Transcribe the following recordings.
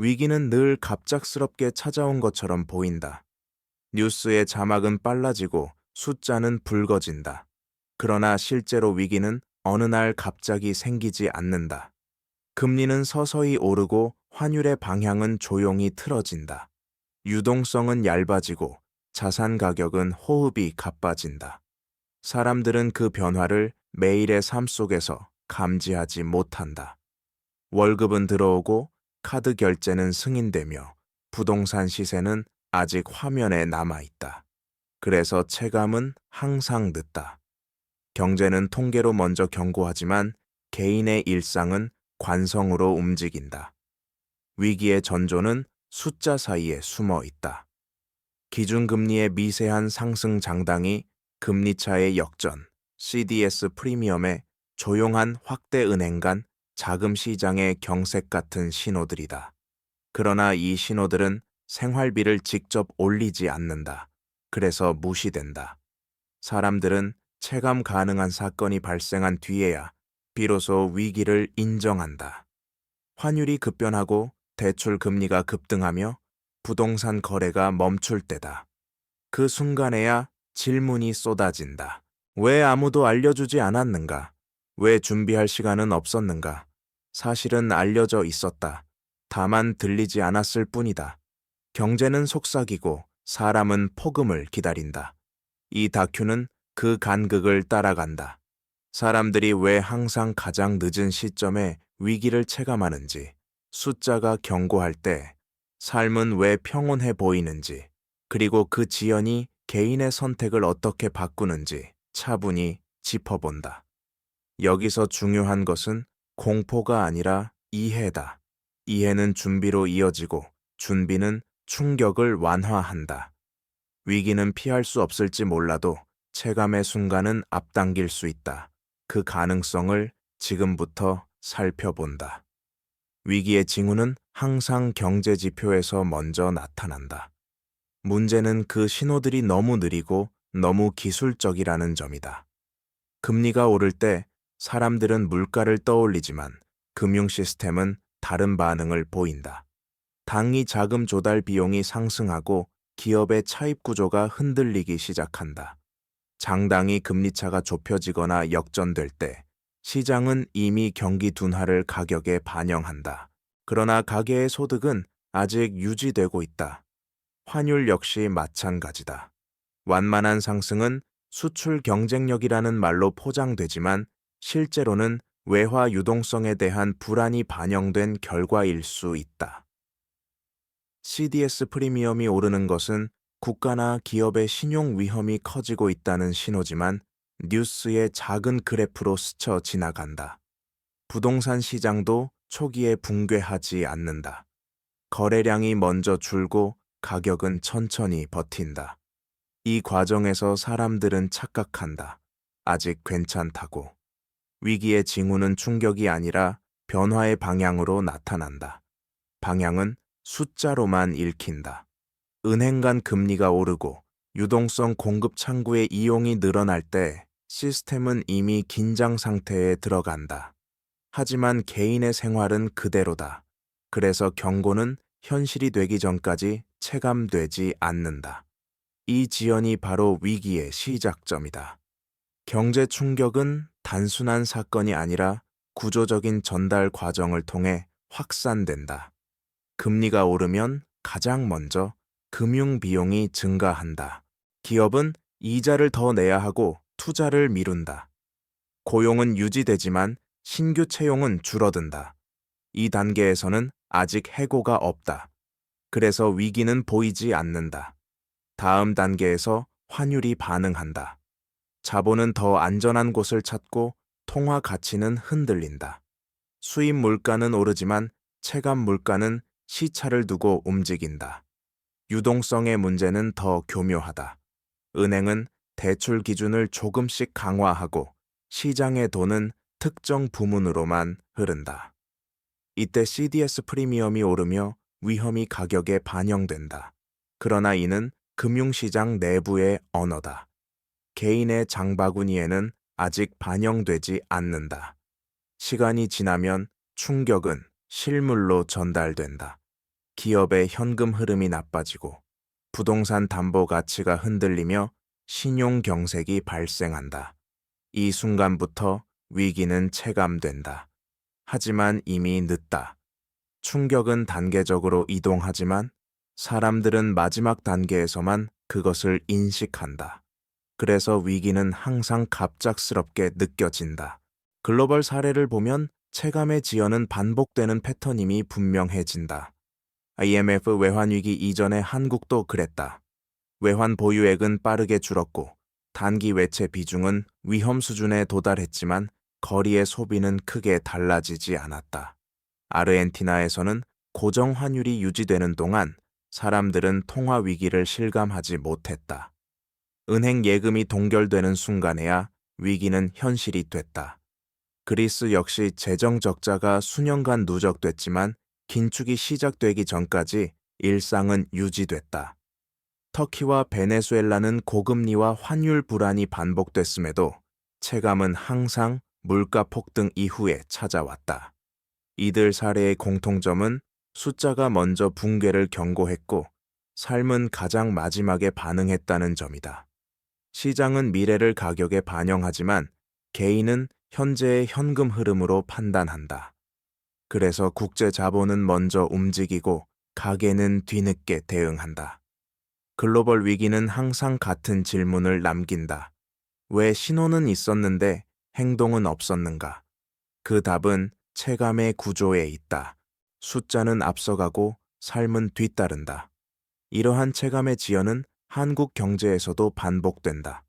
위기는 늘 갑작스럽게 찾아온 것처럼 보인다. 뉴스의 자막은 빨라지고 숫자는 붉어진다. 그러나 실제로 위기는 어느 날 갑자기 생기지 않는다. 금리는 서서히 오르고 환율의 방향은 조용히 틀어진다. 유동성은 얇아지고 자산 가격은 호흡이 가빠진다. 사람들은 그 변화를 매일의 삶 속에서 감지하지 못한다. 월급은 들어오고 카드 결제는 승인되며 부동산 시세는 아직 화면에 남아있다. 그래서 체감은 항상 늦다. 경제는 통계로 먼저 경고하지만 개인의 일상은 관성으로 움직인다. 위기의 전조는 숫자 사이에 숨어 있다. 기준금리의 미세한 상승 장당이 금리차의 역전, CDS 프리미엄의 조용한 확대 은행 간 자금 시장의 경색 같은 신호들이다. 그러나 이 신호들은 생활비를 직접 올리지 않는다. 그래서 무시된다. 사람들은 체감 가능한 사건이 발생한 뒤에야 비로소 위기를 인정한다. 환율이 급변하고 대출 금리가 급등하며 부동산 거래가 멈출 때다. 그 순간에야 질문이 쏟아진다. 왜 아무도 알려주지 않았는가? 왜 준비할 시간은 없었는가? 사실은 알려져 있었다. 다만 들리지 않았을 뿐이다. 경제는 속삭이고 사람은 폭음을 기다린다. 이 다큐는 그 간극을 따라간다. 사람들이 왜 항상 가장 늦은 시점에 위기를 체감하는지, 숫자가 경고할 때 삶은 왜 평온해 보이는지, 그리고 그 지연이 개인의 선택을 어떻게 바꾸는지 차분히 짚어본다. 여기서 중요한 것은 공포가 아니라 이해다. 이해는 준비로 이어지고 준비는 충격을 완화한다. 위기는 피할 수 없을지 몰라도 체감의 순간은 앞당길 수 있다. 그 가능성을 지금부터 살펴본다. 위기의 징후는 항상 경제 지표에서 먼저 나타난다. 문제는 그 신호들이 너무 느리고 너무 기술적이라는 점이다. 금리가 오를 때 사람들은 물가를 떠올리지만 금융 시스템은 다른 반응을 보인다. 당위 자금 조달 비용이 상승하고 기업의 차입 구조가 흔들리기 시작한다. 장당이 금리차가 좁혀지거나 역전될 때 시장은 이미 경기 둔화를 가격에 반영한다. 그러나 가계의 소득은 아직 유지되고 있다. 환율 역시 마찬가지다. 완만한 상승은 수출 경쟁력이라는 말로 포장되지만 실제로는 외화 유동성에 대한 불안이 반영된 결과일 수 있다. CDS 프리미엄이 오르는 것은 국가나 기업의 신용 위험이 커지고 있다는 신호지만 뉴스의 작은 그래프로 스쳐 지나간다. 부동산 시장도 초기에 붕괴하지 않는다. 거래량이 먼저 줄고 가격은 천천히 버틴다. 이 과정에서 사람들은 착각한다. 아직 괜찮다고. 위기의 징후는 충격이 아니라 변화의 방향으로 나타난다. 방향은 숫자로만 읽힌다. 은행 간 금리가 오르고 유동성 공급 창구의 이용이 늘어날 때 시스템은 이미 긴장 상태에 들어간다. 하지만 개인의 생활은 그대로다. 그래서 경고는 현실이 되기 전까지 체감되지 않는다. 이 지연이 바로 위기의 시작점이다. 경제 충격은 단순한 사건이 아니라 구조적인 전달 과정을 통해 확산된다. 금리가 오르면 가장 먼저 금융 비용이 증가한다. 기업은 이자를 더 내야 하고 투자를 미룬다. 고용은 유지되지만 신규 채용은 줄어든다. 이 단계에서는 아직 해고가 없다. 그래서 위기는 보이지 않는다. 다음 단계에서 환율이 반응한다. 자본은 더 안전한 곳을 찾고 통화 가치는 흔들린다. 수입 물가는 오르지만 체감 물가는 시차를 두고 움직인다. 유동성의 문제는 더 교묘하다. 은행은 대출 기준을 조금씩 강화하고 시장의 돈은 특정 부문으로만 흐른다. 이때 CDS 프리미엄이 오르며 위험이 가격에 반영된다. 그러나 이는 금융시장 내부의 언어다. 개인의 장바구니에는 아직 반영되지 않는다. 시간이 지나면 충격은 실물로 전달된다. 기업의 현금 흐름이 나빠지고 부동산 담보 가치가 흔들리며 신용 경색이 발생한다. 이 순간부터 위기는 체감된다. 하지만 이미 늦다. 충격은 단계적으로 이동하지만 사람들은 마지막 단계에서만 그것을 인식한다. 그래서 위기는 항상 갑작스럽게 느껴진다. 글로벌 사례를 보면 체감의 지연은 반복되는 패턴임이 분명해진다. IMF 외환위기 이전에 한국도 그랬다. 외환 보유액은 빠르게 줄었고 단기 외채 비중은 위험 수준에 도달했지만 거리의 소비는 크게 달라지지 않았다. 아르헨티나에서는 고정 환율이 유지되는 동안 사람들은 통화 위기를 실감하지 못했다. 은행 예금이 동결되는 순간에야 위기는 현실이 됐다. 그리스 역시 재정 적자가 수년간 누적됐지만 긴축이 시작되기 전까지 일상은 유지됐다. 터키와 베네수엘라는 고금리와 환율 불안이 반복됐음에도 체감은 항상 물가 폭등 이후에 찾아왔다. 이들 사례의 공통점은 숫자가 먼저 붕괴를 경고했고 삶은 가장 마지막에 반응했다는 점이다. 시장은 미래를 가격에 반영하지만 개인은 현재의 현금 흐름으로 판단한다. 그래서 국제 자본은 먼저 움직이고 가계는 뒤늦게 대응한다. 글로벌 위기는 항상 같은 질문을 남긴다. 왜 신호는 있었는데 행동은 없었는가? 그 답은 체감의 구조에 있다. 숫자는 앞서가고 삶은 뒤따른다. 이러한 체감의 지연은 한국 경제에서도 반복된다.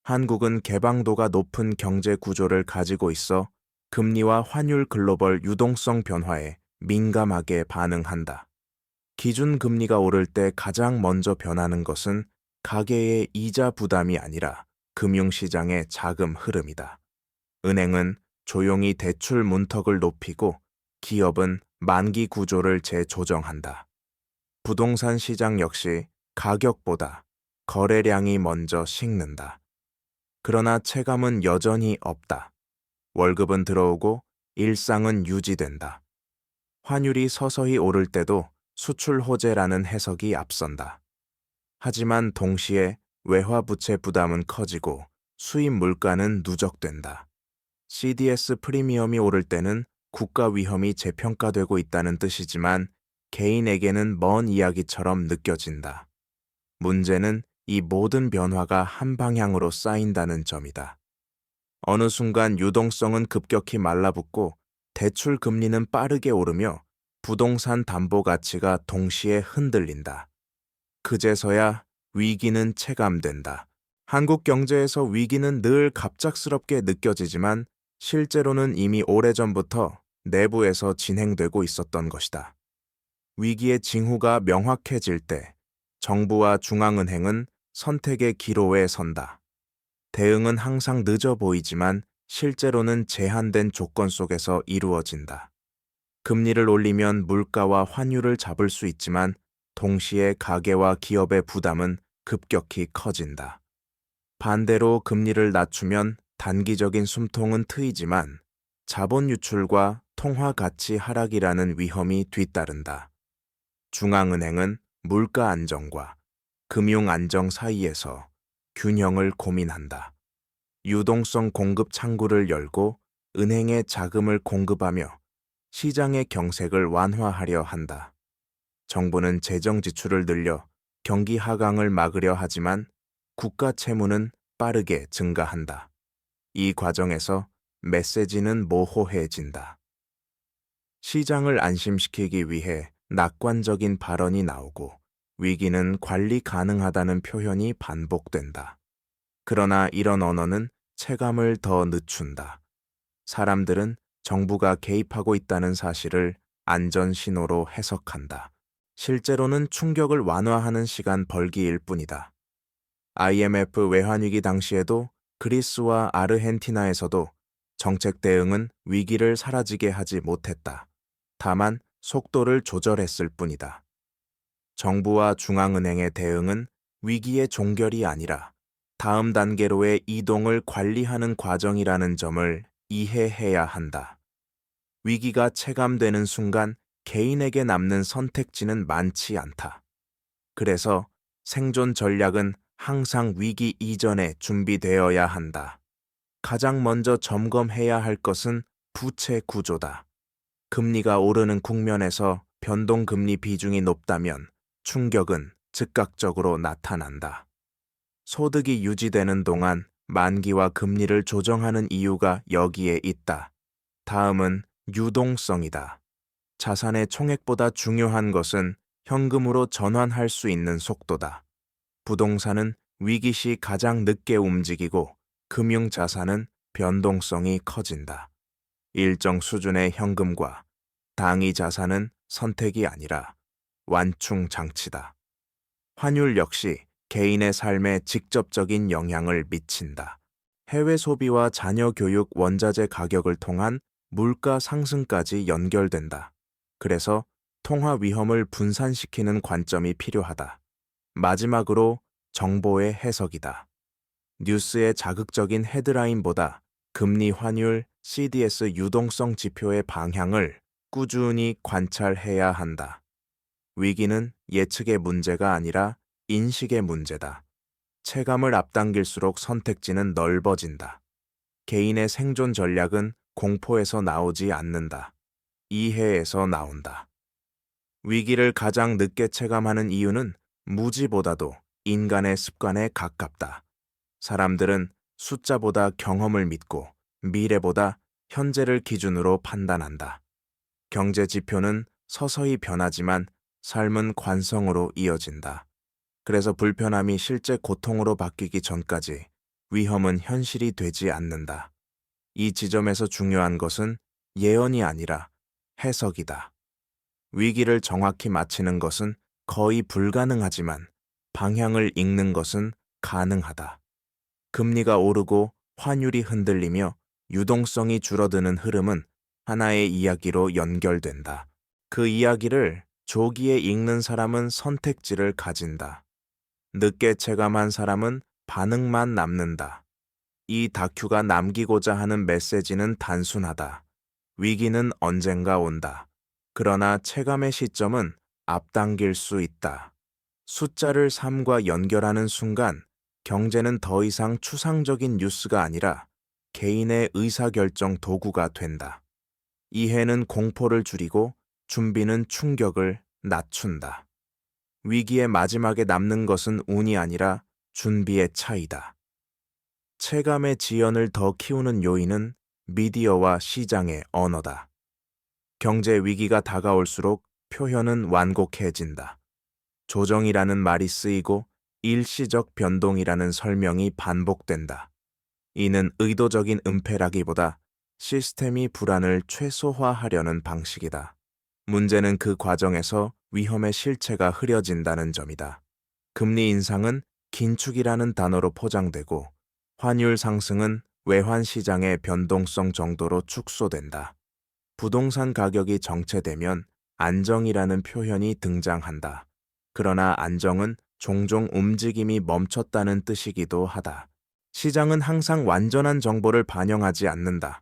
한국은 개방도가 높은 경제 구조를 가지고 있어 금리와 환율 글로벌 유동성 변화에 민감하게 반응한다. 기준 금리가 오를 때 가장 먼저 변하는 것은 가계의 이자 부담이 아니라 금융시장의 자금 흐름이다. 은행은 조용히 대출 문턱을 높이고 기업은 만기 구조를 재조정한다. 부동산 시장 역시 가격보다 거래량이 먼저 식는다. 그러나 체감은 여전히 없다. 월급은 들어오고 일상은 유지된다. 환율이 서서히 오를 때도 수출 호재라는 해석이 앞선다. 하지만 동시에 외화 부채 부담은 커지고 수입 물가는 누적된다. CDS 프리미엄이 오를 때는 국가 위험이 재평가되고 있다는 뜻이지만 개인에게는 먼 이야기처럼 느껴진다. 문제는 이 모든 변화가 한 방향으로 쌓인다는 점이다. 어느 순간 유동성은 급격히 말라붙고 대출 금리는 빠르게 오르며 부동산 담보 가치가 동시에 흔들린다. 그제서야 위기는 체감된다. 한국 경제에서 위기는 늘 갑작스럽게 느껴지지만 실제로는 이미 오래전부터 내부에서 진행되고 있었던 것이다. 위기의 징후가 명확해질 때 정부와 중앙은행은 선택의 기로에 선다. 대응은 항상 늦어 보이지만 실제로는 제한된 조건 속에서 이루어진다. 금리를 올리면 물가와 환율을 잡을 수 있지만 동시에 가계와 기업의 부담은 급격히 커진다. 반대로 금리를 낮추면 단기적인 숨통은 트이지만 자본 유출과 통화 가치 하락이라는 위험이 뒤따른다. 중앙은행은 물가 안정과 금융 안정 사이에서 균형을 고민한다. 유동성 공급 창구를 열고 은행에 자금을 공급하며 시장의 경색을 완화하려 한다. 정부는 재정 지출을 늘려 경기 하강을 막으려 하지만 국가 채무는 빠르게 증가한다. 이 과정에서 메시지는 모호해진다. 시장을 안심시키기 위해 낙관적인 발언이 나오고 위기는 관리 가능하다는 표현이 반복된다. 그러나 이런 언어는 체감을 더 늦춘다. 사람들은 정부가 개입하고 있다는 사실을 안전 신호로 해석한다. 실제로는 충격을 완화하는 시간 벌기일 뿐이다. IMF 외환위기 당시에도 그리스와 아르헨티나에서도 정책 대응은 위기를 사라지게 하지 못했다. 다만 속도를 조절했을 뿐이다. 정부와 중앙은행의 대응은 위기의 종결이 아니라 다음 단계로의 이동을 관리하는 과정이라는 점을 이해해야 한다. 위기가 체감되는 순간 개인에게 남는 선택지는 많지 않다. 그래서 생존 전략은 항상 위기 이전에 준비되어야 한다. 가장 먼저 점검해야 할 것은 부채 구조다. 금리가 오르는 국면에서 변동금리 비중이 높다면 충격은 즉각적으로 나타난다. 소득이 유지되는 동안 만기와 금리를 조정하는 이유가 여기에 있다. 다음은 유동성이다. 자산의 총액보다 중요한 것은 현금으로 전환할 수 있는 속도다. 부동산은 위기 시 가장 늦게 움직이고 금융자산은 변동성이 커진다. 일정 수준의 현금과 당위 자산은 선택이 아니라 완충 장치다. 환율 역시 개인의 삶에 직접적인 영향을 미친다. 해외 소비와 자녀 교육, 원자재 가격을 통한 물가 상승까지 연결된다. 그래서 통화 위험을 분산시키는 관점이 필요하다. 마지막으로 정보의 해석이다. 뉴스의 자극적인 헤드라인보다 금리, 환율, CDS 유동성 지표의 방향을 꾸준히 관찰해야 한다. 위기는 예측의 문제가 아니라 인식의 문제다. 체감을 앞당길수록 선택지는 넓어진다. 개인의 생존 전략은 공포에서 나오지 않는다. 이해에서 나온다. 위기를 가장 늦게 체감하는 이유는 무지보다도 인간의 습관에 가깝다. 사람들은 숫자보다 경험을 믿고 미래보다 현재를 기준으로 판단한다. 경제 지표는 서서히 변하지만 삶은 관성으로 이어진다. 그래서 불편함이 실제 고통으로 바뀌기 전까지 위험은 현실이 되지 않는다. 이 지점에서 중요한 것은 예언이 아니라 해석이다. 위기를 정확히 맞히는 것은 거의 불가능하지만 방향을 읽는 것은 가능하다. 금리가 오르고 환율이 흔들리며 유동성이 줄어드는 흐름은 하나의 이야기로 연결된다. 그 이야기를 조기에 읽는 사람은 선택지를 가진다. 늦게 체감한 사람은 반응만 남는다. 이 다큐가 남기고자 하는 메시지는 단순하다. 위기는 언젠가 온다. 그러나 체감의 시점은 앞당길 수 있다. 숫자를 삶과 연결하는 순간 경제는 더 이상 추상적인 뉴스가 아니라 개인의 의사결정 도구가 된다. 이해는 공포를 줄이고 준비는 충격을 낮춘다. 위기의 마지막에 남는 것은 운이 아니라 준비의 차이다. 체감의 지연을 더 키우는 요인은 미디어와 시장의 언어다. 경제 위기가 다가올수록 표현은 완곡해진다. 조정이라는 말이 쓰이고 일시적 변동이라는 설명이 반복된다. 이는 의도적인 은폐라기보다 시스템이 불안을 최소화하려는 방식이다. 문제는 그 과정에서 위험의 실체가 흐려진다는 점이다. 금리 인상은 긴축이라는 단어로 포장되고 환율 상승은 외환 시장의 변동성 정도로 축소된다. 부동산 가격이 정체되면 안정이라는 표현이 등장한다. 그러나 안정은 종종 움직임이 멈췄다는 뜻이기도 하다. 시장은 항상 완전한 정보를 반영하지 않는다.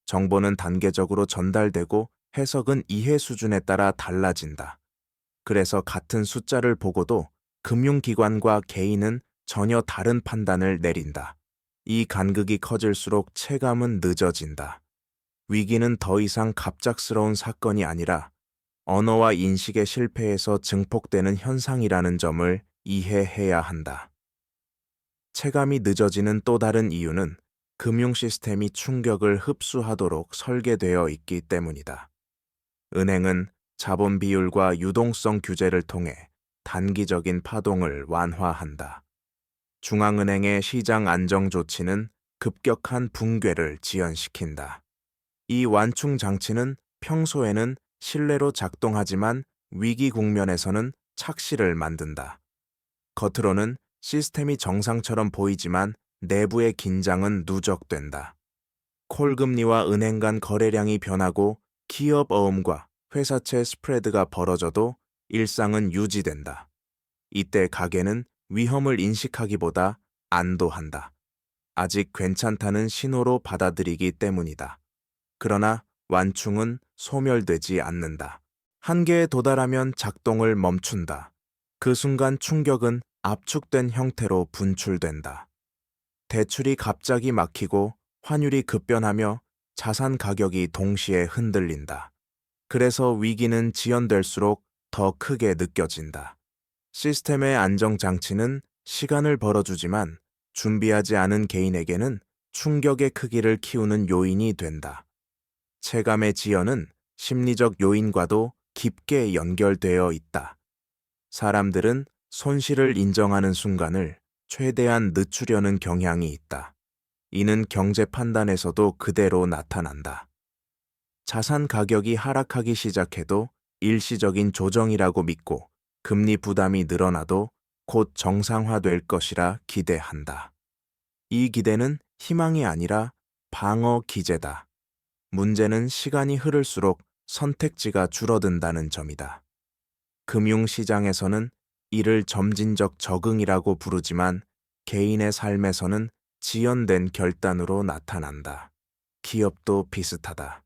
정보는 단계적으로 전달되고 해석은 이해 수준에 따라 달라진다. 그래서 같은 숫자를 보고도 금융기관과 개인은 전혀 다른 판단을 내린다. 이 간극이 커질수록 체감은 늦어진다. 위기는 더 이상 갑작스러운 사건이 아니라 언어와 인식의 실패에서 증폭되는 현상이라는 점을 이해해야 한다. 체감이 늦어지는 또 다른 이유는 금융 시스템이 충격을 흡수하도록 설계되어 있기 때문이다. 은행은 자본 비율과 유동성 규제를 통해 단기적인 파동을 완화한다. 중앙은행의 시장 안정 조치는 급격한 붕괴를 지연시킨다. 이 완충 장치는 평소에는 신뢰로 작동하지만 위기 국면에서는 착시를 만든다. 겉으로는 시스템이 정상처럼 보이지만 내부의 긴장은 누적된다. 콜금리와 은행 간 거래량이 변하고 기업 어음과 회사채 스프레드가 벌어져도 일상은 유지된다. 이때 가계는 위험을 인식하기보다 안도한다. 아직 괜찮다는 신호로 받아들이기 때문이다. 그러나 완충은 소멸되지 않는다. 한계에 도달하면 작동을 멈춘다. 그 순간 충격은 압축된 형태로 분출된다. 대출이 갑자기 막히고 환율이 급변하며 자산 가격이 동시에 흔들린다. 그래서 위기는 지연될수록 더 크게 느껴진다. 시스템의 안정장치는 시간을 벌어주지만 준비하지 않은 개인에게는 충격의 크기를 키우는 요인이 된다. 체감의 지연은 심리적 요인과도 깊게 연결되어 있다. 사람들은 손실을 인정하는 순간을 최대한 늦추려는 경향이 있다. 이는 경제 판단에서도 그대로 나타난다. 자산 가격이 하락하기 시작해도 일시적인 조정이라고 믿고 금리 부담이 늘어나도 곧 정상화될 것이라 기대한다. 이 기대는 희망이 아니라 방어 기제다. 문제는 시간이 흐를수록 선택지가 줄어든다는 점이다. 금융시장에서는 이를 점진적 적응이라고 부르지만 개인의 삶에서는 지연된 결단으로 나타난다. 기업도 비슷하다.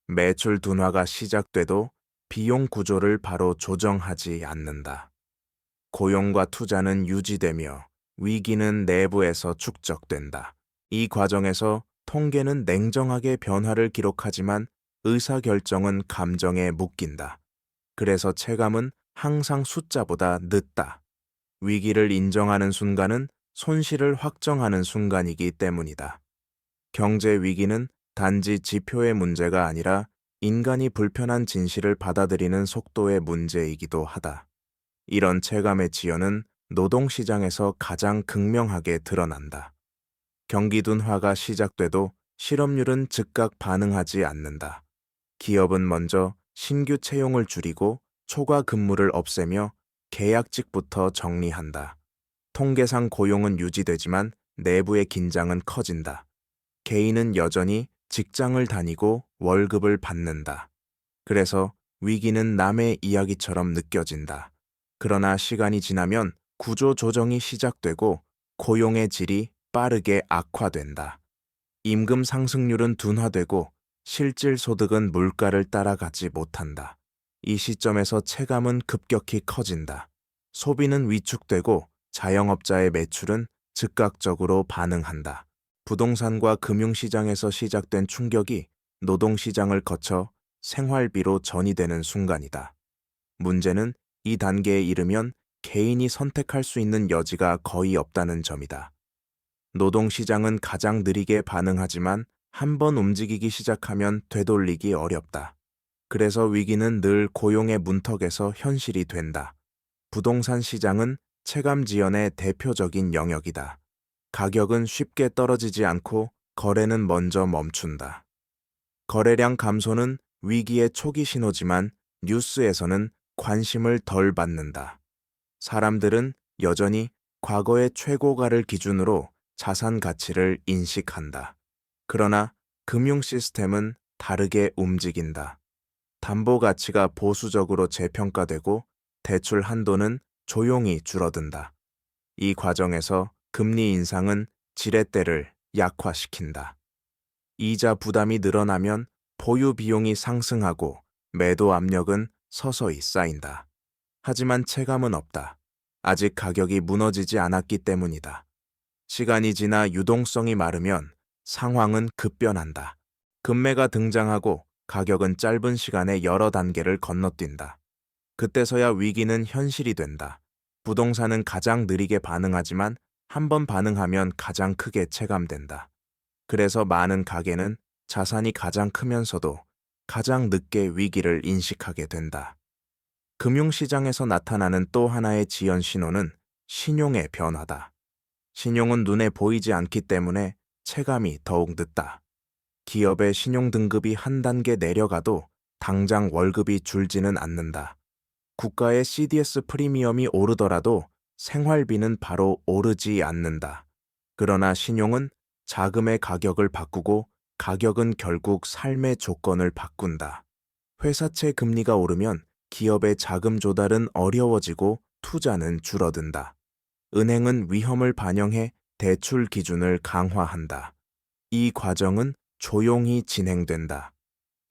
매출 둔화가 시작돼도 비용 구조를 바로 조정하지 않는다. 고용과 투자는 유지되며 위기는 내부에서 축적된다. 이 과정에서 통계는 냉정하게 변화를 기록하지만 의사결정은 감정에 묶인다. 그래서 체감은 항상 숫자보다 늦다. 위기를 인정하는 순간은 손실을 확정하는 순간이기 때문이다. 경제 위기는 단지 지표의 문제가 아니라 인간이 불편한 진실을 받아들이는 속도의 문제이기도 하다. 이런 체감의 지연은 노동시장에서 가장 극명하게 드러난다. 경기 둔화가 시작돼도 실업률은 즉각 반응하지 않는다. 기업은 먼저 신규 채용을 줄이고 초과 근무를 없애며 계약직부터 정리한다. 통계상 고용은 유지되지만 내부의 긴장은 커진다. 개인은 여전히 직장을 다니고 월급을 받는다. 그래서 위기는 남의 이야기처럼 느껴진다. 그러나 시간이 지나면 구조 조정이 시작되고 고용의 질이 빠르게 악화된다. 임금 상승률은 둔화되고 실질 소득은 물가를 따라가지 못한다. 이 시점에서 체감은 급격히 커진다. 소비는 위축되고 자영업자의 매출은 즉각적으로 반응한다. 부동산과 금융시장에서 시작된 충격이 노동시장을 거쳐 생활비로 전이되는 순간이다. 문제는 이 단계에 이르면 개인이 선택할 수 있는 여지가 거의 없다는 점이다. 노동시장은 가장 느리게 반응하지만 한 번 움직이기 시작하면 되돌리기 어렵다. 그래서 위기는 늘 고용의 문턱에서 현실이 된다. 부동산 시장은 체감 지연의 대표적인 영역이다. 가격은 쉽게 떨어지지 않고 거래는 먼저 멈춘다. 거래량 감소는 위기의 초기 신호지만 뉴스에서는 관심을 덜 받는다. 사람들은 여전히 과거의 최고가를 기준으로 자산 가치를 인식한다. 그러나 금융 시스템은 다르게 움직인다. 담보 가치가 보수적으로 재평가되고 대출 한도는 조용히 줄어든다. 이 과정에서 금리 인상은 지렛대를 약화시킨다. 이자 부담이 늘어나면 보유 비용이 상승하고 매도 압력은 서서히 쌓인다. 하지만 체감은 없다. 아직 가격이 무너지지 않았기 때문이다. 시간이 지나 유동성이 마르면 상황은 급변한다. 급매가 등장하고 가격은 짧은 시간에 여러 단계를 건너뛴다. 그때서야 위기는 현실이 된다. 부동산은 가장 느리게 반응하지만 한 번 반응하면 가장 크게 체감된다. 그래서 많은 가게는 자산이 가장 크면서도 가장 늦게 위기를 인식하게 된다. 금융시장에서 나타나는 또 하나의 지연 신호는 신용의 변화다. 신용은 눈에 보이지 않기 때문에 체감이 더욱 늦다. 기업의 신용 등급이 한 단계 내려가도 당장 월급이 줄지는 않는다. 국가의 CDS 프리미엄이 오르더라도 생활비는 바로 오르지 않는다. 그러나 신용은 자금의 가격을 바꾸고 가격은 결국 삶의 조건을 바꾼다. 회사채 금리가 오르면 기업의 자금 조달은 어려워지고 투자는 줄어든다. 은행은 위험을 반영해 대출 기준을 강화한다. 이 과정은 조용히 진행된다.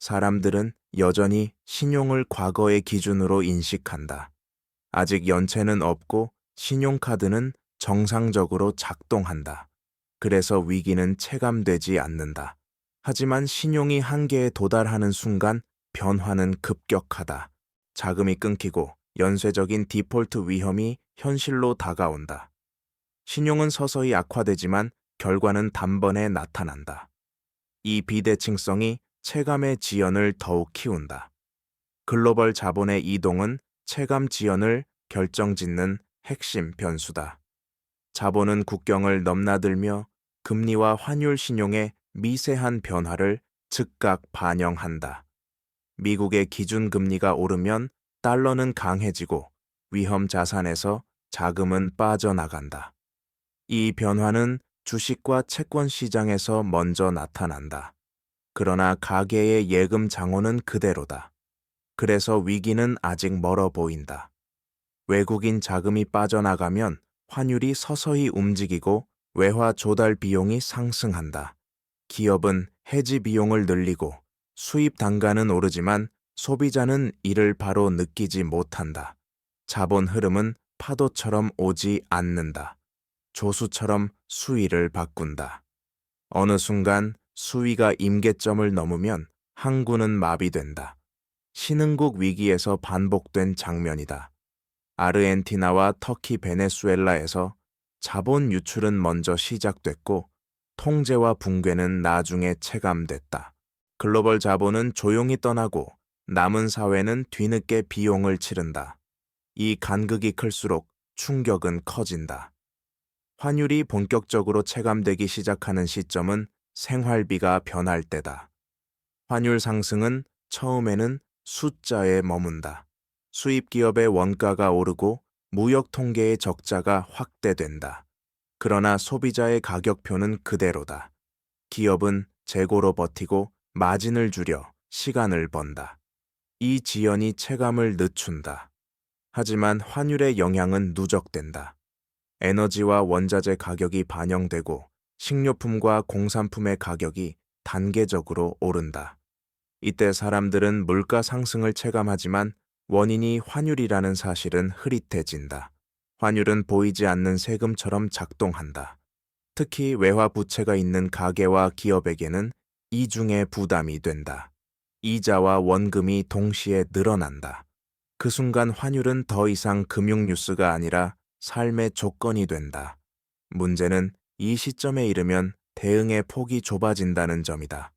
사람들은 여전히 신용을 과거의 기준으로 인식한다. 아직 연체는 없고 신용카드는 정상적으로 작동한다. 그래서 위기는 체감되지 않는다. 하지만 신용이 한계에 도달하는 순간 변화는 급격하다. 자금이 끊기고 연쇄적인 디폴트 위험이 현실로 다가온다. 신용은 서서히 악화되지만 결과는 단번에 나타난다. 이 비대칭성이 체감의 지연을 더욱 키운다. 글로벌 자본의 이동은 체감 지연을 결정짓는 핵심 변수다. 자본은 국경을 넘나들며 금리와 환율 신용의 미세한 변화를 즉각 반영한다. 미국의 기준금리가 오르면 달러는 강해지고 위험 자산에서 자금은 빠져나간다. 이 변화는 주식과 채권 시장에서 먼저 나타난다. 그러나 가계의 예금 장호는 그대로다. 그래서 위기는 아직 멀어 보인다. 외국인 자금이 빠져나가면 환율이 서서히 움직이고 외화 조달 비용이 상승한다. 기업은 해지 비용을 늘리고 수입 단가는 오르지만 소비자는 이를 바로 느끼지 못한다. 자본 흐름은 파도처럼 오지 않는다. 조수처럼 수위를 바꾼다. 어느 순간 수위가 임계점을 넘으면 항구는 마비된다. 신흥국 위기에서 반복된 장면이다. 아르헨티나와 터키, 베네수엘라에서 자본 유출은 먼저 시작됐고 통제와 붕괴는 나중에 체감됐다. 글로벌 자본은 조용히 떠나고 남은 사회는 뒤늦게 비용을 치른다. 이 간극이 클수록 충격은 커진다. 환율이 본격적으로 체감되기 시작하는 시점은 생활비가 변할 때다. 환율 상승은 처음에는 숫자에 머문다. 수입 기업의 원가가 오르고 무역 통계의 적자가 확대된다. 그러나 소비자의 가격표는 그대로다. 기업은 재고로 버티고 마진을 줄여 시간을 번다. 이 지연이 체감을 늦춘다. 하지만 환율의 영향은 누적된다. 에너지와 원자재 가격이 반영되고 식료품과 공산품의 가격이 단계적으로 오른다. 이때 사람들은 물가 상승을 체감하지만 원인이 환율이라는 사실은 흐릿해진다. 환율은 보이지 않는 세금처럼 작동한다. 특히 외화 부채가 있는 가계와 기업에게는 이중의 부담이 된다. 이자와 원금이 동시에 늘어난다. 그 순간 환율은 더 이상 금융 뉴스가 아니라 삶의 조건이 된다. 문제는 이 시점에 이르면 대응의 폭이 좁아진다는 점이다.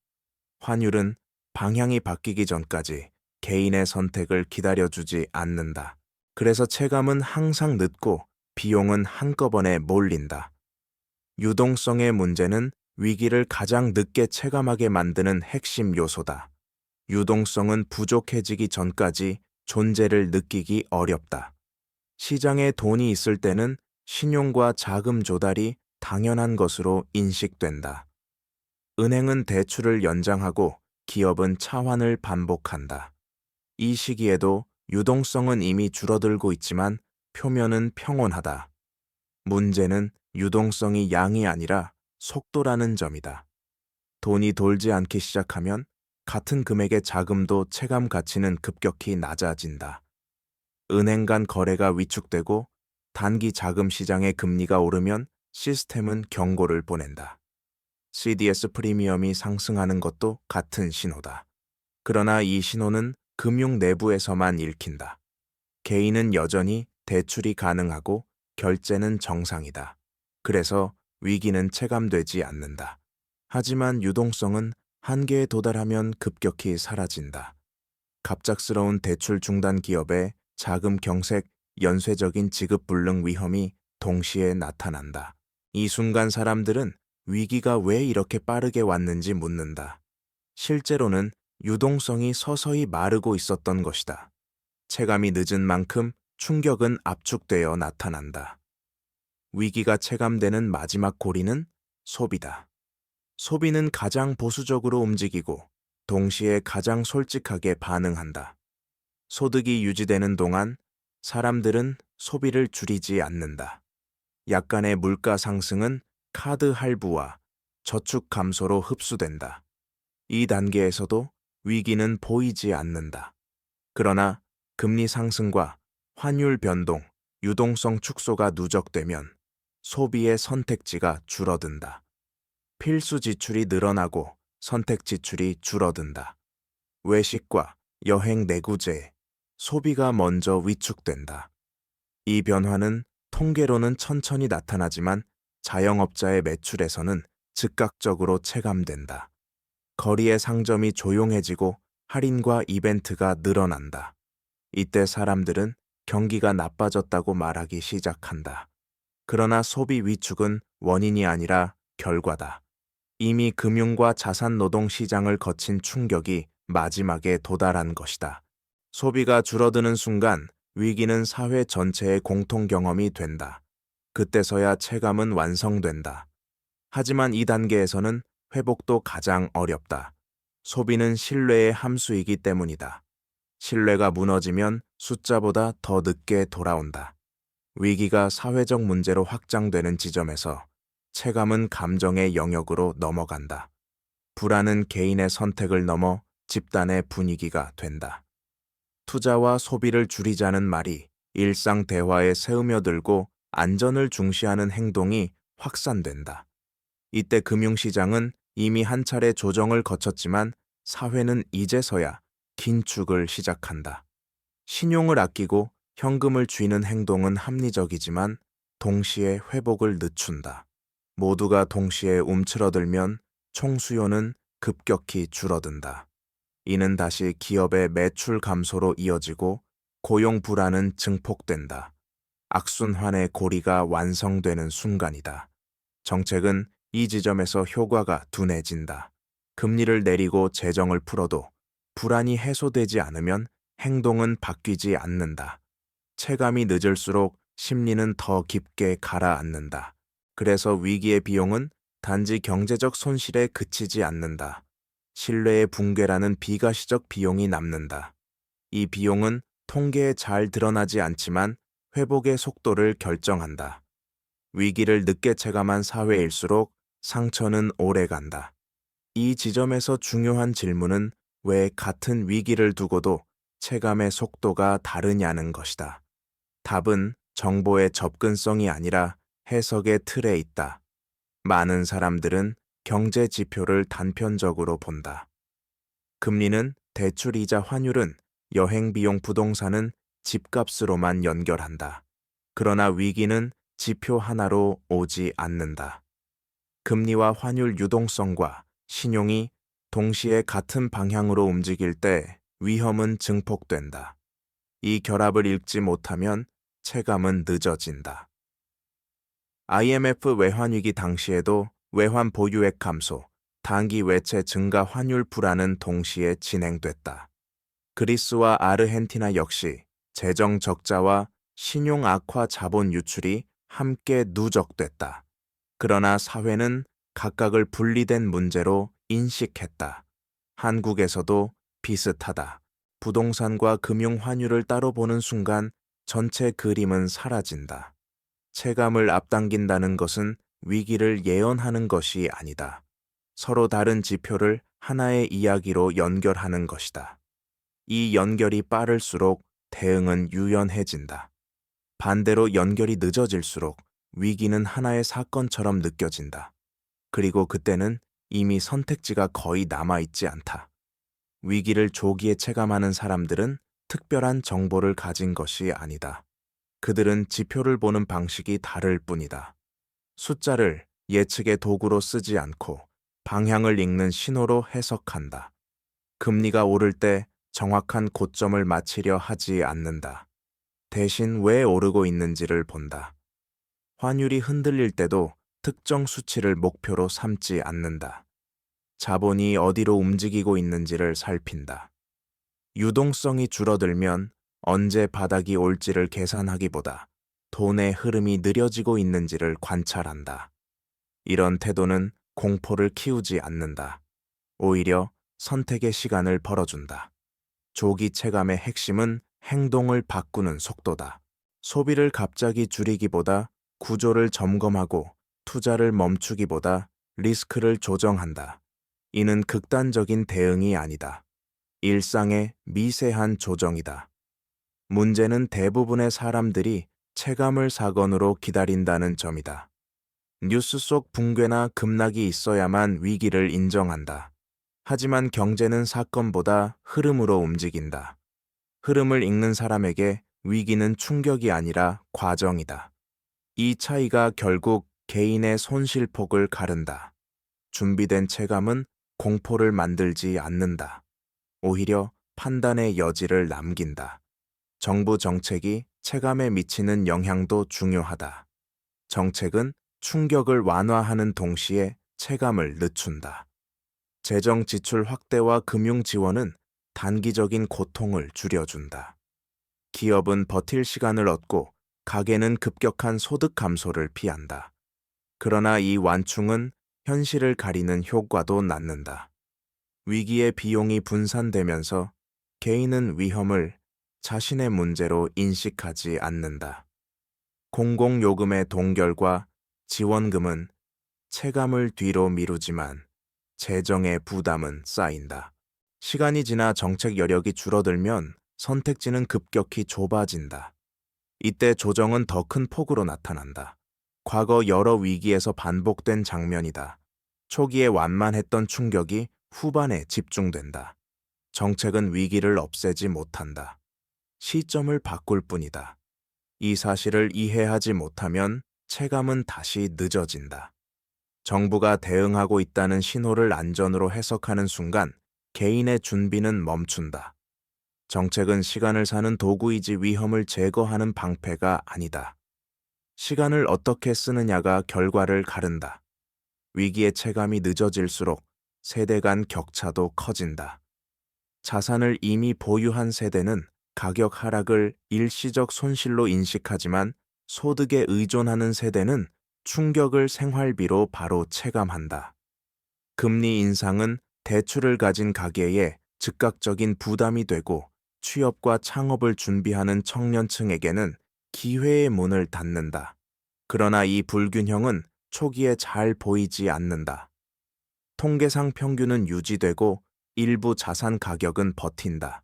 환율은 방향이 바뀌기 전까지 개인의 선택을 기다려주지 않는다. 그래서 체감은 항상 늦고 비용은 한꺼번에 몰린다. 유동성의 문제는 위기를 가장 늦게 체감하게 만드는 핵심 요소다. 유동성은 부족해지기 전까지 존재를 느끼기 어렵다. 시장에 돈이 있을 때는 신용과 자금 조달이 당연한 것으로 인식된다. 은행은 대출을 연장하고 기업은 차환을 반복한다. 이 시기에도 유동성은 이미 줄어들고 있지만 표면은 평온하다. 문제는 유동성이 양이 아니라 속도라는 점이다. 돈이 돌지 않기 시작하면 같은 금액의 자금도 체감 가치는 급격히 낮아진다. 은행 간 거래가 위축되고 단기 자금 시장의 금리가 오르면 시스템은 경고를 보낸다. CDS 프리미엄이 상승하는 것도 같은 신호다. 그러나 이 신호는 금융 내부에서만 읽힌다. 개인은 여전히 대출이 가능하고 결제는 정상이다. 그래서 위기는 체감되지 않는다. 하지만 유동성은 한계에 도달하면 급격히 사라진다. 갑작스러운 대출 중단 기업의 자금 경색, 연쇄적인 지급 불능 위험이 동시에 나타난다. 이 순간 사람들은 위기가 왜 이렇게 빠르게 왔는지 묻는다. 실제로는 유동성이 서서히 마르고 있었던 것이다. 체감이 늦은 만큼 충격은 압축되어 나타난다. 위기가 체감되는 마지막 고리는 소비다. 소비는 가장 보수적으로 움직이고 동시에 가장 솔직하게 반응한다. 소득이 유지되는 동안 사람들은 소비를 줄이지 않는다. 약간의 물가 상승은 카드 할부와 저축 감소로 흡수된다. 이 단계에서도 위기는 보이지 않는다. 그러나 금리 상승과 환율 변동, 유동성 축소가 누적되면 소비의 선택지가 줄어든다. 필수 지출이 늘어나고 선택 지출이 줄어든다. 외식과 여행 내구재, 소비가 먼저 위축된다. 이 변화는 통계로는 천천히 나타나지만 자영업자의 매출에서는 즉각적으로 체감된다. 거리의 상점이 조용해지고 할인과 이벤트가 늘어난다. 이때 사람들은 경기가 나빠졌다고 말하기 시작한다. 그러나 소비 위축은 원인이 아니라 결과다. 이미 금융과 자산 노동 시장을 거친 충격이 마지막에 도달한 것이다. 소비가 줄어드는 순간 위기는 사회 전체의 공통 경험이 된다. 그때서야 체감은 완성된다. 하지만 이 단계에서는 회복도 가장 어렵다. 소비는 신뢰의 함수이기 때문이다. 신뢰가 무너지면 숫자보다 더 늦게 돌아온다. 위기가 사회적 문제로 확장되는 지점에서 체감은 감정의 영역으로 넘어간다. 불안은 개인의 선택을 넘어 집단의 분위기가 된다. 투자와 소비를 줄이자는 말이 일상 대화에 새으며들고 안전을 중시하는 행동이 확산된다. 이때 금융시장은 이미 한 차례 조정을 거쳤지만 사회는 이제서야 긴축을 시작한다. 신용을 아끼고 현금을 쥐는 행동은 합리적이지만 동시에 회복을 늦춘다. 모두가 동시에 움츠러들면 총수요는 급격히 줄어든다. 이는 다시 기업의 매출 감소로 이어지고 고용 불안은 증폭된다. 악순환의 고리가 완성되는 순간이다. 정책은 이 지점에서 효과가 둔해진다. 금리를 내리고 재정을 풀어도 불안이 해소되지 않으면 행동은 바뀌지 않는다. 체감이 늦을수록 심리는 더 깊게 가라앉는다. 그래서 위기의 비용은 단지 경제적 손실에 그치지 않는다. 신뢰의 붕괴라는 비가시적 비용이 남는다. 이 비용은 통계에 잘 드러나지 않지만 회복의 속도를 결정한다. 위기를 늦게 체감한 사회일수록 상처는 오래 간다. 이 지점에서 중요한 질문은 왜 같은 위기를 두고도 체감의 속도가 다르냐는 것이다. 답은 정보의 접근성이 아니라 해석의 틀에 있다. 많은 사람들은 경제 지표를 단편적으로 본다. 금리는 대출이자 환율은 여행 비용 부동산은 집값으로만 연결한다. 그러나 위기는 지표 하나로 오지 않는다. 금리와 환율 유동성과 신용이 동시에 같은 방향으로 움직일 때 위험은 증폭된다. 이 결합을 읽지 못하면 체감은 늦어진다. IMF 외환위기 당시에도 외환 보유액 감소, 단기 외채 증가 환율 불안은 동시에 진행됐다. 그리스와 아르헨티나 역시 재정 적자와 신용 악화 자본 유출이 함께 누적됐다. 그러나 사회는 각각을 분리된 문제로 인식했다. 한국에서도 비슷하다. 부동산과 금융 환율을 따로 보는 순간 전체 그림은 사라진다. 체감을 앞당긴다는 것은 위기를 예언하는 것이 아니다. 서로 다른 지표를 하나의 이야기로 연결하는 것이다. 이 연결이 빠를수록 대응은 유연해진다. 반대로 연결이 늦어질수록 위기는 하나의 사건처럼 느껴진다. 그리고 그때는 이미 선택지가 거의 남아있지 않다. 위기를 조기에 체감하는 사람들은 특별한 정보를 가진 것이 아니다. 그들은 지표를 보는 방식이 다를 뿐이다. 숫자를 예측의 도구로 쓰지 않고 방향을 읽는 신호로 해석한다. 금리가 오를 때 정확한 고점을 맞히려 하지 않는다. 대신 왜 오르고 있는지를 본다. 환율이 흔들릴 때도 특정 수치를 목표로 삼지 않는다. 자본이 어디로 움직이고 있는지를 살핀다. 유동성이 줄어들면 언제 바닥이 올지를 계산하기보다 돈의 흐름이 느려지고 있는지를 관찰한다. 이런 태도는 공포를 키우지 않는다. 오히려 선택의 시간을 벌어준다. 조기 체감의 핵심은 행동을 바꾸는 속도다. 소비를 갑자기 줄이기보다 구조를 점검하고 투자를 멈추기보다 리스크를 조정한다. 이는 극단적인 대응이 아니다. 일상의 미세한 조정이다. 문제는 대부분의 사람들이 체감을 사건으로 기다린다는 점이다. 뉴스 속 붕괴나 급락이 있어야만 위기를 인정한다. 하지만 경제는 사건보다 흐름으로 움직인다. 흐름을 읽는 사람에게 위기는 충격이 아니라 과정이다. 이 차이가 결국 개인의 손실폭을 가른다. 준비된 체감은 공포를 만들지 않는다. 오히려 판단의 여지를 남긴다. 정부 정책이 체감에 미치는 영향도 중요하다. 정책은 충격을 완화하는 동시에 체감을 늦춘다. 재정 지출 확대와 금융 지원은 단기적인 고통을 줄여준다. 기업은 버틸 시간을 얻고 가게는 급격한 소득 감소를 피한다. 그러나 이 완충은 현실을 가리는 효과도 낳는다. 위기의 비용이 분산되면서 개인은 위험을 자신의 문제로 인식하지 않는다. 공공요금의 동결과 지원금은 체감을 뒤로 미루지만 재정의 부담은 쌓인다. 시간이 지나 정책 여력이 줄어들면 선택지는 급격히 좁아진다. 이때 조정은 더 큰 폭으로 나타난다. 과거 여러 위기에서 반복된 장면이다. 초기에 완만했던 충격이 후반에 집중된다. 정책은 위기를 없애지 못한다. 시점을 바꿀 뿐이다. 이 사실을 이해하지 못하면 체감은 다시 늦어진다. 정부가 대응하고 있다는 신호를 안전으로 해석하는 순간 개인의 준비는 멈춘다. 정책은 시간을 사는 도구이지 위험을 제거하는 방패가 아니다. 시간을 어떻게 쓰느냐가 결과를 가른다. 위기의 체감이 늦어질수록 세대 간 격차도 커진다. 자산을 이미 보유한 세대는 가격 하락을 일시적 손실로 인식하지만 소득에 의존하는 세대는 충격을 생활비로 바로 체감한다. 금리 인상은 대출을 가진 가계에 즉각적인 부담이 되고 취업과 창업을 준비하는 청년층에게는 기회의 문을 닫는다. 그러나 이 불균형은 초기에 잘 보이지 않는다. 통계상 평균은 유지되고 일부 자산 가격은 버틴다.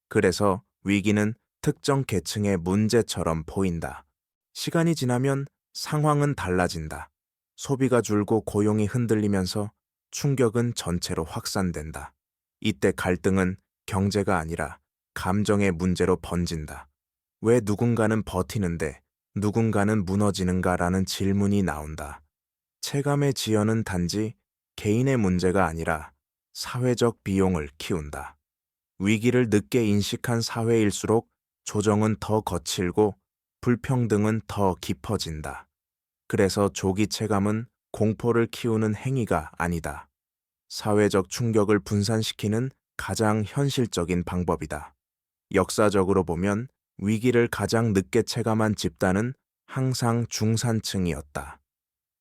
그래서 위기는 특정 계층의 문제처럼 보인다. 시간이 지나면 상황은 달라진다. 소비가 줄고 고용이 흔들리면서 충격은 전체로 확산된다. 이때 갈등은 경제가 아니라 감정의 문제로 번진다. 왜 누군가는 버티는데 누군가는 무너지는가라는 질문이 나온다. 체감의 지연은 단지 개인의 문제가 아니라 사회적 비용을 키운다. 위기를 늦게 인식한 사회일수록 조정은 더 거칠고 불평등은 더 깊어진다. 그래서 조기 체감은 공포를 키우는 행위가 아니다. 사회적 충격을 분산시키는 가장 현실적인 방법이다. 역사적으로 보면 위기를 가장 늦게 체감한 집단은 항상 중산층이었다.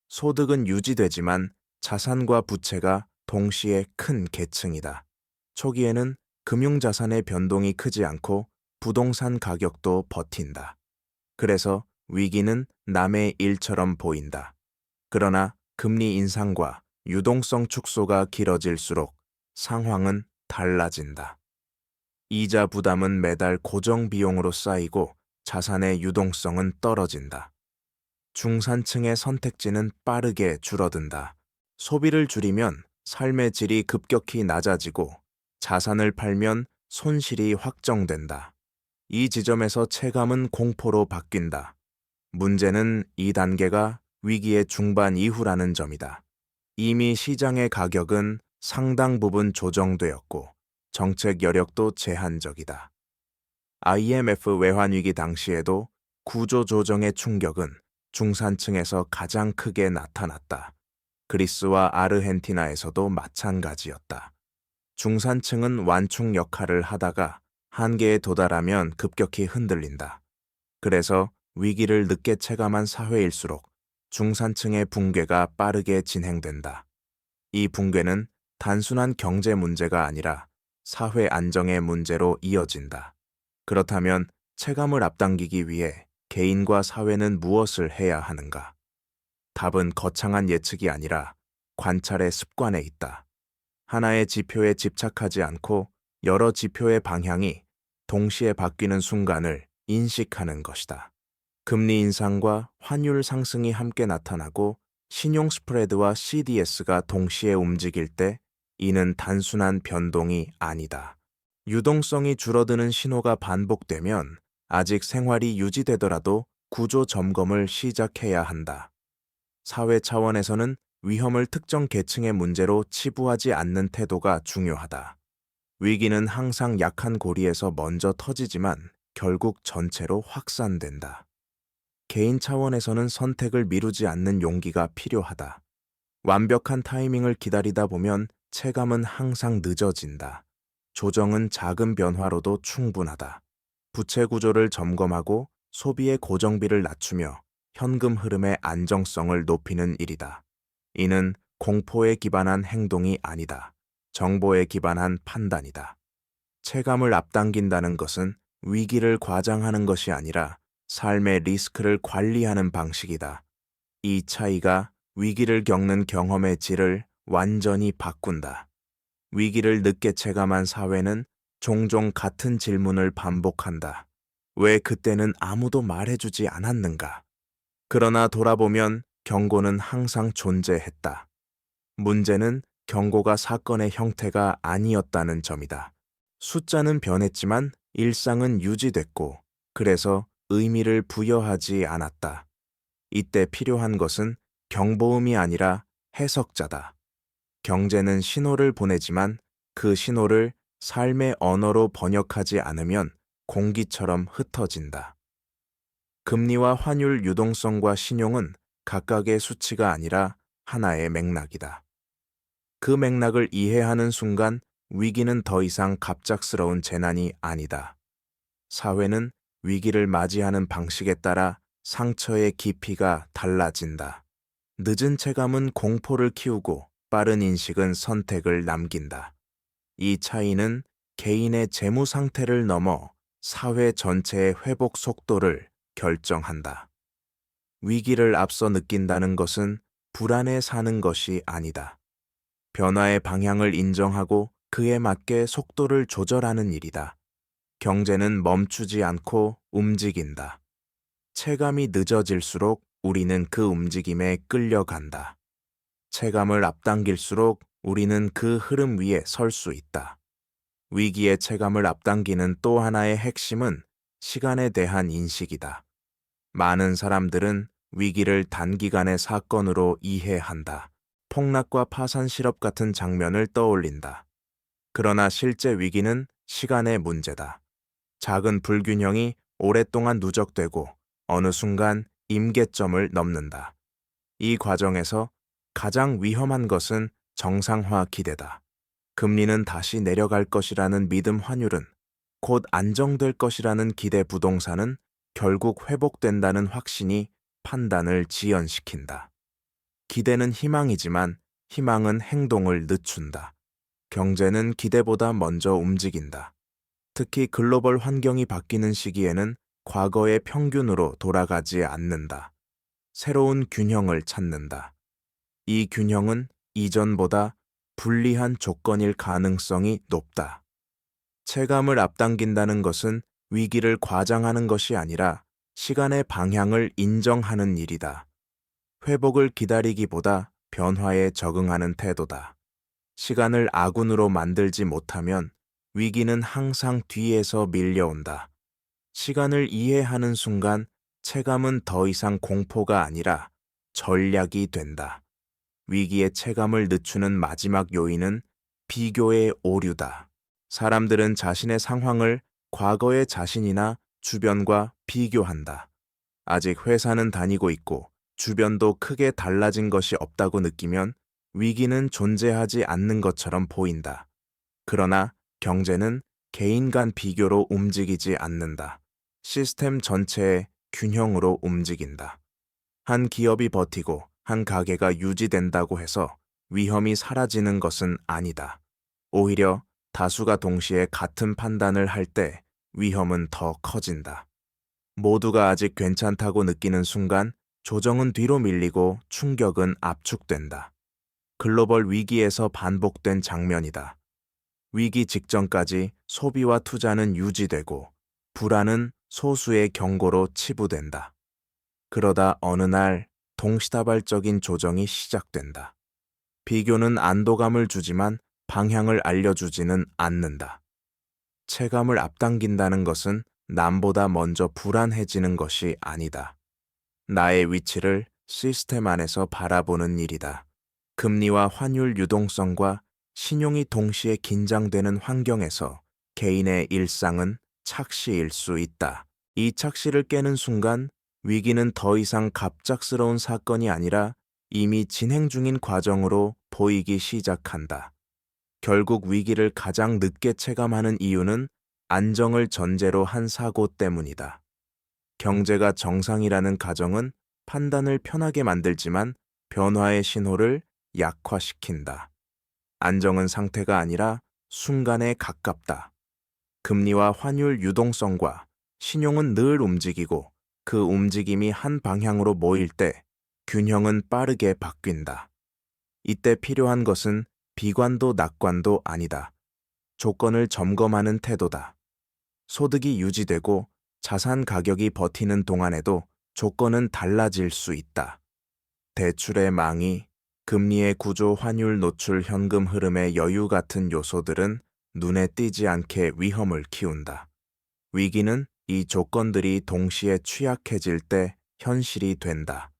소득은 유지되지만 자산과 부채가 동시에 큰 계층이다. 초기에는 금융자산의 변동이 크지 않고 부동산 가격도 버틴다. 그래서 위기는 남의 일처럼 보인다. 그러나 금리 인상과 유동성 축소가 길어질수록 상황은 달라진다. 이자 부담은 매달 고정 비용으로 쌓이고 자산의 유동성은 떨어진다. 중산층의 선택지는 빠르게 줄어든다. 소비를 줄이면 삶의 질이 급격히 낮아지고 자산을 팔면 손실이 확정된다. 이 지점에서 체감은 공포로 바뀐다. 문제는 이 단계가 위기의 중반 이후라는 점이다. 이미 시장의 가격은 상당 부분 조정되었고 정책 여력도 제한적이다. IMF 외환위기 당시에도 구조조정의 충격은 중산층에서 가장 크게 나타났다. 그리스와 아르헨티나에서도 마찬가지였다. 중산층은 완충 역할을 하다가 한계에 도달하면 급격히 흔들린다. 그래서 위기를 늦게 체감한 사회일수록 중산층의 붕괴가 빠르게 진행된다. 이 붕괴는 단순한 경제 문제가 아니라 사회 안정의 문제로 이어진다. 그렇다면 체감을 앞당기기 위해 개인과 사회는 무엇을 해야 하는가? 답은 거창한 예측이 아니라 관찰의 습관에 있다. 하나의 지표에 집착하지 않고 여러 지표의 방향이 동시에 바뀌는 순간을 인식하는 것이다. 금리 인상과 환율 상승이 함께 나타나고 신용 스프레드와 CDS가 동시에 움직일 때 이는 단순한 변동이 아니다. 유동성이 줄어드는 신호가 반복되면 아직 생활이 유지되더라도 구조 점검을 시작해야 한다. 사회 차원에서는 위험을 특정 계층의 문제로 치부하지 않는 태도가 중요하다. 위기는 항상 약한 고리에서 먼저 터지지만 결국 전체로 확산된다. 개인 차원에서는 선택을 미루지 않는 용기가 필요하다. 완벽한 타이밍을 기다리다 보면 체감은 항상 늦어진다. 조정은 작은 변화로도 충분하다. 부채 구조를 점검하고 소비의 고정비를 낮추며 현금 흐름의 안정성을 높이는 일이다. 이는 공포에 기반한 행동이 아니다. 정보에 기반한 판단이다. 체감을 앞당긴다는 것은 위기를 과장하는 것이 아니라 삶의 리스크를 관리하는 방식이다. 이 차이가 위기를 겪는 경험의 질을 완전히 바꾼다. 위기를 늦게 체감한 사회는 종종 같은 질문을 반복한다. 왜 그때는 아무도 말해주지 않았는가? 그러나 돌아보면 경고는 항상 존재했다. 문제는 경고가 사건의 형태가 아니었다는 점이다. 숫자는 변했지만 일상은 유지됐고, 그래서 의미를 부여하지 않았다. 이때 필요한 것은 경보음이 아니라 해석자다. 경제는 신호를 보내지만 그 신호를 삶의 언어로 번역하지 않으면 공기처럼 흩어진다. 금리와 환율 유동성과 신용은 각각의 수치가 아니라 하나의 맥락이다. 그 맥락을 이해하는 순간 위기는 더 이상 갑작스러운 재난이 아니다. 사회는 위기를 맞이하는 방식에 따라 상처의 깊이가 달라진다. 늦은 체감은 공포를 키우고 빠른 인식은 선택을 남긴다. 이 차이는 개인의 재무 상태를 넘어 사회 전체의 회복 속도를 결정한다. 위기를 앞서 느낀다는 것은 불안에 사는 것이 아니다. 변화의 방향을 인정하고 그에 맞게 속도를 조절하는 일이다. 경제는 멈추지 않고 움직인다. 체감이 늦어질수록 우리는 그 움직임에 끌려간다. 체감을 앞당길수록 우리는 그 흐름 위에 설 수 있다. 위기의 체감을 앞당기는 또 하나의 핵심은 시간에 대한 인식이다. 많은 사람들은 위기를 단기간의 사건으로 이해한다. 폭락과 파산 실업 같은 장면을 떠올린다. 그러나 실제 위기는 시간의 문제다. 작은 불균형이 오랫동안 누적되고 어느 순간 임계점을 넘는다. 이 과정에서 가장 위험한 것은 정상화 기대다. 금리는 다시 내려갈 것이라는 믿음 환율은, 곧 안정될 것이라는 기대 부동산은 결국 회복된다는 확신이 판단을 지연시킨다. 기대는 희망이지만 희망은 행동을 늦춘다. 경제는 기대보다 먼저 움직인다. 특히 글로벌 환경이 바뀌는 시기에는 과거의 평균으로 돌아가지 않는다. 새로운 균형을 찾는다. 이 균형은 이전보다 불리한 조건일 가능성이 높다. 체감을 앞당긴다는 것은 위기를 과장하는 것이 아니라 시간의 방향을 인정하는 일이다. 회복을 기다리기보다 변화에 적응하는 태도다. 시간을 아군으로 만들지 못하면 위기는 항상 뒤에서 밀려온다. 시간을 이해하는 순간 체감은 더 이상 공포가 아니라 전략이 된다. 위기의 체감을 늦추는 마지막 요인은 비교의 오류다. 사람들은 자신의 상황을 과거의 자신이나 주변과 비교한다. 아직 회사는 다니고 있고 주변도 크게 달라진 것이 없다고 느끼면 위기는 존재하지 않는 것처럼 보인다. 그러나 경제는 개인 간 비교로 움직이지 않는다. 시스템 전체의 균형으로 움직인다. 한 기업이 버티고 한 가게가 유지된다고 해서 위험이 사라지는 것은 아니다. 오히려 다수가 동시에 같은 판단을 할 때 위험은 더 커진다. 모두가 아직 괜찮다고 느끼는 순간 조정은 뒤로 밀리고 충격은 압축된다. 글로벌 위기에서 반복된 장면이다. 위기 직전까지 소비와 투자는 유지되고 불안은 소수의 경고로 치부된다. 그러다 어느 날 동시다발적인 조정이 시작된다. 비교는 안도감을 주지만 방향을 알려주지는 않는다. 체감을 앞당긴다는 것은 남보다 먼저 불안해지는 것이 아니다. 나의 위치를 시스템 안에서 바라보는 일이다. 금리와 환율 유동성과 신용이 동시에 긴장되는 환경에서 개인의 일상은 착시일 수 있다. 이 착시를 깨는 순간 위기는 더 이상 갑작스러운 사건이 아니라 이미 진행 중인 과정으로 보이기 시작한다. 결국 위기를 가장 늦게 체감하는 이유는 안정을 전제로 한 사고 때문이다. 경제가 정상이라는 가정은 판단을 편하게 만들지만 변화의 신호를 약화시킨다. 안정은 상태가 아니라 순간에 가깝다. 금리와 환율 유동성과 신용은 늘 움직이고 그 움직임이 한 방향으로 모일 때 균형은 빠르게 바뀐다. 이때 필요한 것은 비관도 낙관도 아니다. 조건을 점검하는 태도다. 소득이 유지되고 자산 가격이 버티는 동안에도 조건은 달라질 수 있다. 대출의 망이, 금리의 구조, 환율 노출, 현금 흐름의 여유 같은 요소들은 눈에 띄지 않게 위험을 키운다. 위기는 이 조건들이 동시에 취약해질 때 현실이 된다.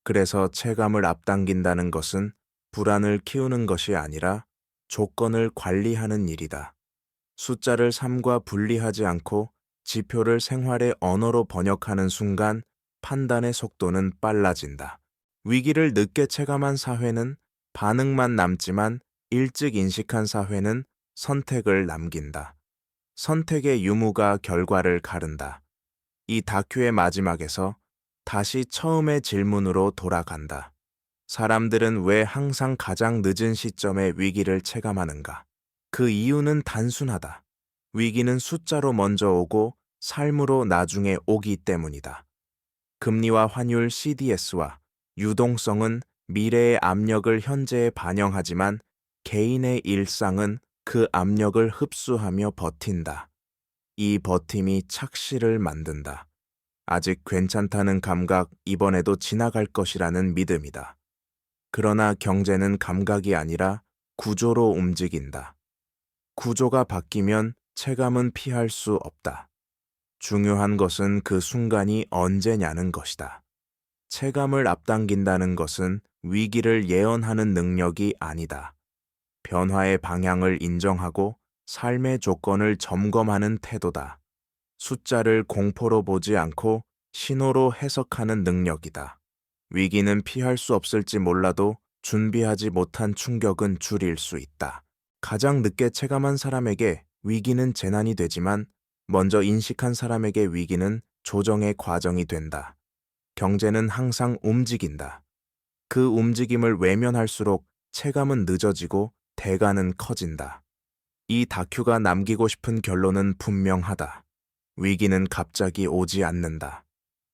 그래서 체감을 앞당긴다는 것은 불안을 키우는 것이 아니라 조건을 관리하는 일이다. 숫자를 삶과 분리하지 않고 지표를 생활의 언어로 번역하는 순간 판단의 속도는 빨라진다. 위기를 늦게 체감한 사회는 반응만 남지만 일찍 인식한 사회는 선택을 남긴다. 선택의 유무가 결과를 가른다. 이 다큐의 마지막에서 다시 처음의 질문으로 돌아간다. 사람들은 왜 항상 가장 늦은 시점에 위기를 체감하는가? 그 이유는 단순하다. 위기는 숫자로 먼저 오고 삶으로 나중에 오기 때문이다. 금리와 환율 CDS와 유동성은 미래의 압력을 현재에 반영하지만 개인의 일상은 그 압력을 흡수하며 버틴다. 이 버팀이 착시를 만든다. 아직 괜찮다는 감각, 이번에도 지나갈 것이라는 믿음이다. 그러나 경제는 감각이 아니라 구조로 움직인다. 구조가 바뀌면 체감은 피할 수 없다. 중요한 것은 그 순간이 언제냐는 것이다. 체감을 앞당긴다는 것은 위기를 예언하는 능력이 아니다. 변화의 방향을 인정하고 삶의 조건을 점검하는 태도다. 숫자를 공포로 보지 않고 신호로 해석하는 능력이다. 위기는 피할 수 없을지 몰라도 준비하지 못한 충격은 줄일 수 있다. 가장 늦게 체감한 사람에게 위기는 재난이 되지만 먼저 인식한 사람에게 위기는 조정의 과정이 된다. 경제는 항상 움직인다. 그 움직임을 외면할수록 체감은 늦어지고 대가는 커진다. 이 다큐가 남기고 싶은 결론은 분명하다. 위기는 갑자기 오지 않는다.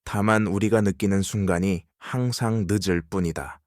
다만 우리가 느끼는 순간이 항상 늦을 뿐이다.